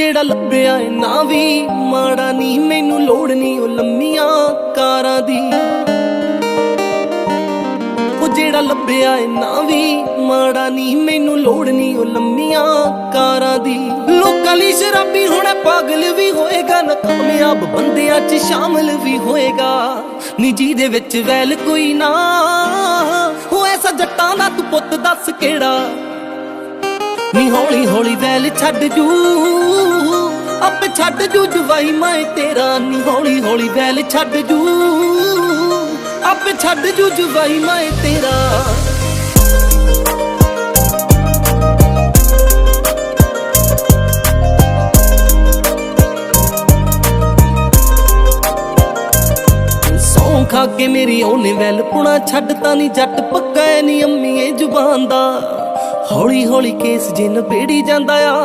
ਜਿਹੜਾ ਲੱਭਿਆ ਏ ਨਾ ਵੀ ਮਾੜਾ ਨੀ, ਮੈਨੂੰ ਲੋੜ ਨੀ ਉਹ ਲੰਮੀਆਂ ਕਾਰਾਂ ਦੀ। ਉਹ ਜਿਹੜਾ ਲੱਭਿਆ ਏ ਨਾ ਵੀ ਮਾੜਾ ਨੀ, ਮੈਨੂੰ ਲੋੜ ਨੀ ਉਹ ਲੰਮੀਆਂ ਕਾਰਾਂ ਦੀ। ਲੋਕਾਂ ਲਈ ਸ਼ਰਾਬੀ ਹੋਣਾ ਪਾਗਲ ਵੀ ਹੋਏਗਾ, ਨਾ ਕਾਮਯਾਬ ਬੰਦਿਆਂ 'ਚ ਸ਼ਾਮਲ ਵੀ ਹੋਏਗਾ। ਨੀ ਜਿਹਦੇ ਵਿੱਚ ਵੈਲ ਕੋਈ ਨਾ, ਉਹ ਐਸਾ ਜੱਟਾਂ ਦਾ ਤੂੰ ਪੁੱਤ ਦੱਸ ਕਿਹੜਾ। ਨੀ ਹੌਲੀ ਹੌਲੀ ਵੈਲ ਛੱਡ ਜੂ, ਆਪੇ ਛੱਡ ਜੂ ਜਵਾਈ ਮੈਂ ਤੇਰਾ। ਨੀ ਹੌਲੀ ਹੌਲੀ ਵੈਲ ਛੱਡ ਜੂ, ਆਪੇ ਛੱਡ ਜੂ ਜਵਾਈ ਮੈਂ ਤੇਰਾ। ਸੌਂ ਖਾ ਕੇ ਮੇਰੀ ਉਹਨੇ ਵੈਲ ਪੁਣਾ ਛੱਡਤਾ ਨੀ, ਜੱਟ ਪੱਕਾ ਐ ਨੀ ਅੰਮੀਏ ਜ਼ੁਬਾਨ ਦਾ। ਹੌਲੀ ਹੌਲੀ ਕੇਸ ਜੇ ਨਬੇੜੀ ਜਾਂਦਾ ਆ,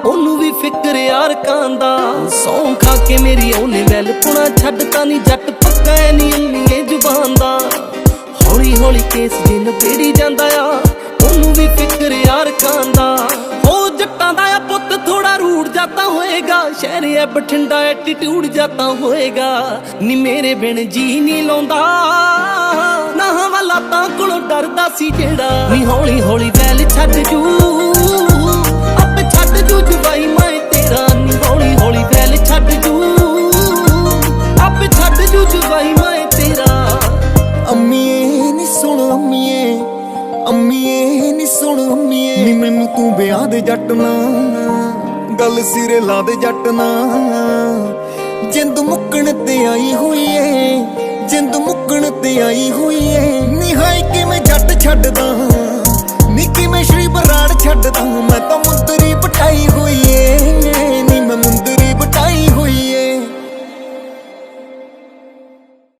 ਉਹਨੂੰ ਵੀ ਫਿਕਰ ਯਾਰ ਕਾਂਦਾ। ਸੌਂ ਖਾ ਕੇ ਮੇਰੀ ਉਹਨੇ ਵੈਲ ਪੁਣਾ ਛੱਡਤਾ ਨੀ, ਜੱਟ ਪੱਕਾ ਐ ਨੀ ਅੰਮੀਏ ਜ਼ੁਬਾਨ ਦਾ। ਹੌਲੀ ਹੌਲੀ ਕੇਸ ਜੇ ਨਬੇੜੀ ਜਾਂਦਾ ਆ, ਉਹਨੂੰ ਵੀ ਫਿਕਰ ਯਾਰ ਕਾਂਦਾ। ਉਹ ਜੱਟਾਂ ਦਾ ਆ ਪੁੱਤ ਥੋੜਾ ਰੂੜ ਜਾਤਾ ਹੋਏਗਾ, ਸ਼ਹਿਰ ਐ ਬਠਿੰਡਾ ਐਟੀਟਿਊਡ ਜਾਤਾ ਹੋਏਗਾ। ਨੀ ਮੇਰੇ ਬਿਨ ਜੀ ਨੀ ਲਾਉਂਦਾ, ਨਾ ਹਵਾਲਾਤਾਂ ਕੋਲੋਂ ਡਰਦਾ ਸੀ ਜਿਹੜਾ। ਨੀ ਹੌਲੀ ਹੌਲੀ ਵੈਲ ਛੱਡ ਜੂ, ਆਪੇ ਛੱਡ ਜੂ ਜਵਾਈ ਮੈਂ ਤੇਰਾ। ਨੀ ਹੌਲੀ ਹੌਲੀ ਵੈਲ ਛੱਡ ਜੂ, ਆਪੇ ਛੱਡ ਜੂ ਜਵਾਈ ਮੈਂ ਤੇਰਾ। ਅੰਮੀਏ ਨੀ ਸੁਣ ਅੰਮੀਏ, ਅੰਮੀਏ ਨੀ ਸੁਣ ਅੰਮੀਏ। ਨੀ ਮੈਨੂੰ ਤੂੰ ਵਿਆਹ ਦੇ ਜੱਟ ਨਾ, ਗੱਲ ਸਿਰੇ ਲਾ ਦੇ ਜੱਟ ਨਾ। ਜਿੰਦ ਮੁੱਕਣ ਤੇ ਆਈ ਹੋਈ ਏ, ਜਿੰਦ ਮੁੱਕਣ ਤੇ ਆਈ ਹੋਈ ਏ। ਨੀ ਹਾਏ ਕਿਵੇਂ ਜੱਟ ਛੱਡਦਾ